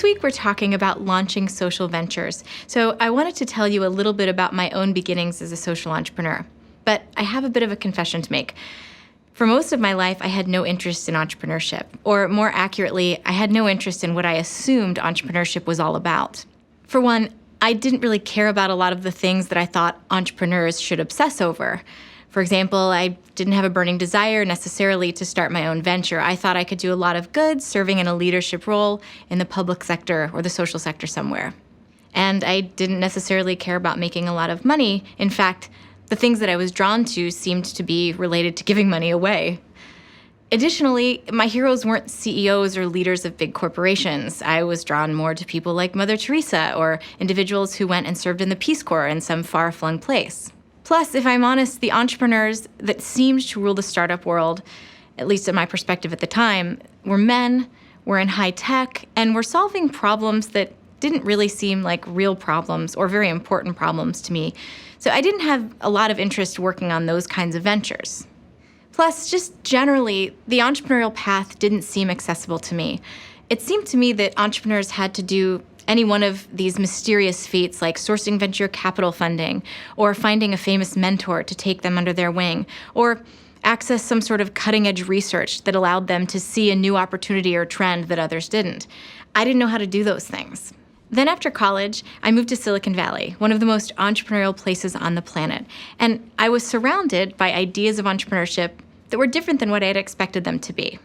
week we're talking about launching social ventures. So I wanted to tell you a little bit about my own beginnings as a social entrepreneur. But I have a bit of a confession to make. For most of my life, I had no interest in entrepreneurship. Or more accurately, I had no interest in what I assumed entrepreneurship was all about. For one, I didn't really care about a lot of the things that I thought entrepreneurs should obsess over. For example, I didn't have a burning desire necessarily to start my own venture. I thought I could do a lot of good serving in a leadership role in the public sector or the social sector somewhere. And I didn't necessarily care about making a lot of money. In fact, the things that I was drawn to seemed to be related to giving money away. Additionally, my heroes weren't CEOs or leaders of big corporations. I was drawn more to people like Mother Teresa or individuals who went and served in the Peace Corps in some far-flung place. Plus, if I'm honest, the entrepreneurs that seemed to rule the startup world, at least in my perspective at the time, were men, were in high tech, and were solving problems that didn't really seem like real problems or very important problems to me. So I didn't have a lot of interest working on those kinds of ventures. Plus, just generally, the entrepreneurial path didn't seem accessible to me. It seemed to me that entrepreneurs had to do any one of these mysterious feats like sourcing venture capital funding, or finding a famous mentor to take them under their wing, or access some sort of cutting-edge research that allowed them to see a new opportunity or trend that others didn't. I didn't know how to do those things. Then after college, I moved to Silicon Valley, one of the most entrepreneurial places on the planet, and I was surrounded by ideas of entrepreneurship that were different than what I had expected them to be.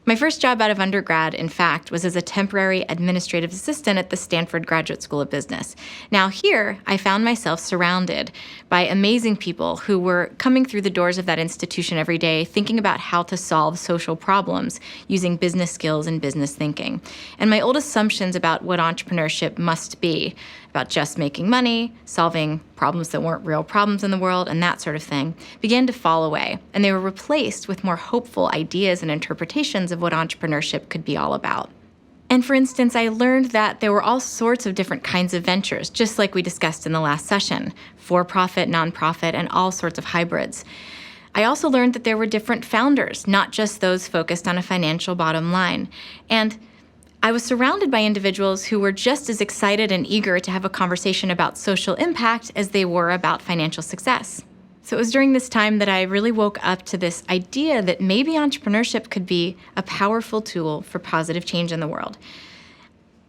My first job out of undergrad, in fact, was as a temporary administrative assistant at the Stanford Graduate School of Business. Now here, I found myself surrounded by amazing people who were coming through the doors of that institution every day, thinking about how to solve social problems using business skills and business thinking. And my old assumptions about what entrepreneurship must be, about just making money, solving problems that weren't real problems in the world, and that sort of thing, began to fall away. And they were replaced with more hopeful ideas and interpretations of what entrepreneurship could be all about. And for instance, I learned that there were all sorts of different kinds of ventures, just like we discussed in the last session, for-profit, nonprofit, and all sorts of hybrids. I also learned that there were different founders, not just those focused on a financial bottom line. And I was surrounded by individuals who were just as excited and eager to have a conversation about social impact as they were about financial success. So it was during this time that I really woke up to this idea that maybe entrepreneurship could be a powerful tool for positive change in the world.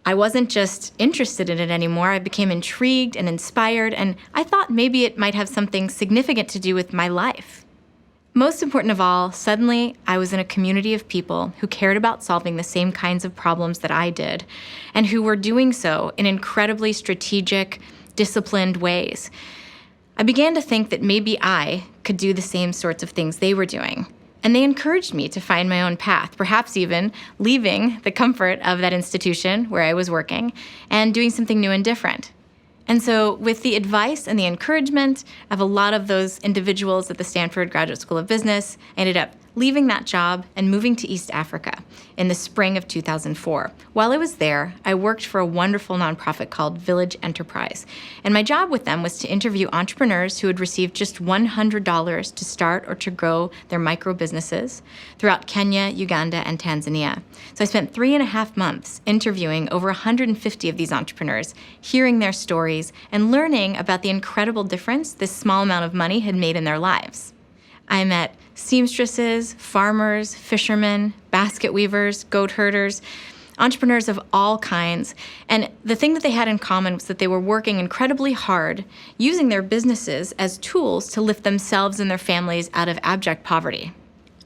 I wasn't just interested in it anymore. I became intrigued and inspired, and I thought maybe it might have something significant to do with my life. Most important of all, suddenly I was in a community of people who cared about solving the same kinds of problems that I did, and who were doing so in incredibly strategic, disciplined ways. I began to think that maybe I could do the same sorts of things they were doing. And they encouraged me to find my own path, perhaps even leaving the comfort of that institution where I was working and doing something new and different. And so with the advice and the encouragement of a lot of those individuals at the Stanford Graduate School of Business, I ended up leaving that job and moving to East Africa in the spring of 2004. While I was there, I worked for a wonderful nonprofit called Village Enterprise. And my job with them was to interview entrepreneurs who had received just $100 to start or to grow their micro businesses throughout Kenya, Uganda, and Tanzania. So I spent 3.5 months interviewing over 150 of these entrepreneurs, hearing their stories, and learning about the incredible difference this small amount of money had made in their lives. I met seamstresses, farmers, fishermen, basket weavers, goat herders, entrepreneurs of all kinds. And the thing that they had in common was that they were working incredibly hard, using their businesses as tools to lift themselves and their families out of abject poverty.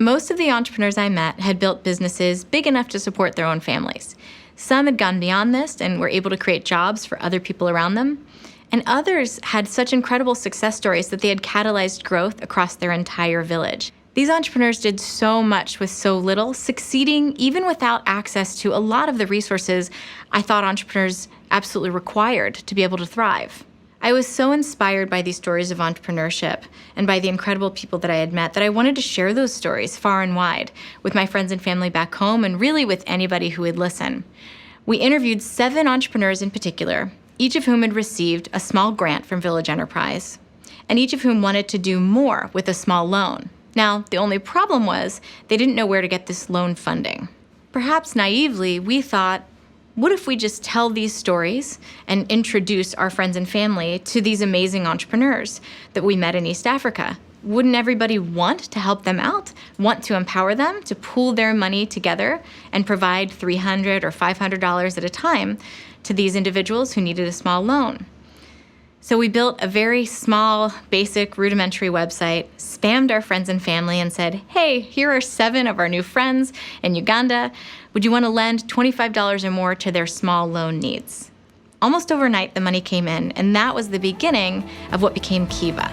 Most of the entrepreneurs I met had built businesses big enough to support their own families. Some had gone beyond this and were able to create jobs for other people around them. And others had such incredible success stories that they had catalyzed growth across their entire village. These entrepreneurs did so much with so little, succeeding even without access to a lot of the resources I thought entrepreneurs absolutely required to be able to thrive. I was so inspired by these stories of entrepreneurship and by the incredible people that I had met that I wanted to share those stories far and wide with my friends and family back home and really with anybody who would listen. We interviewed 7 entrepreneurs in particular, each of whom had received a small grant from Village Enterprise, and each of whom wanted to do more with a small loan. Now, the only problem was they didn't know where to get this loan funding. Perhaps naively, we thought what if we just tell these stories and introduce our friends and family to these amazing entrepreneurs that we met in East Africa? Wouldn't everybody want to help them out, want to empower them to pool their money together and provide $300 or $500 at a time to these individuals who needed a small loan? So we built a very small, basic, rudimentary website, spammed our friends and family and said, hey, here are 7 of our new friends in Uganda. Would you want to lend $25 or more to their small loan needs? Almost overnight, the money came in, and that was the beginning of what became Kiva.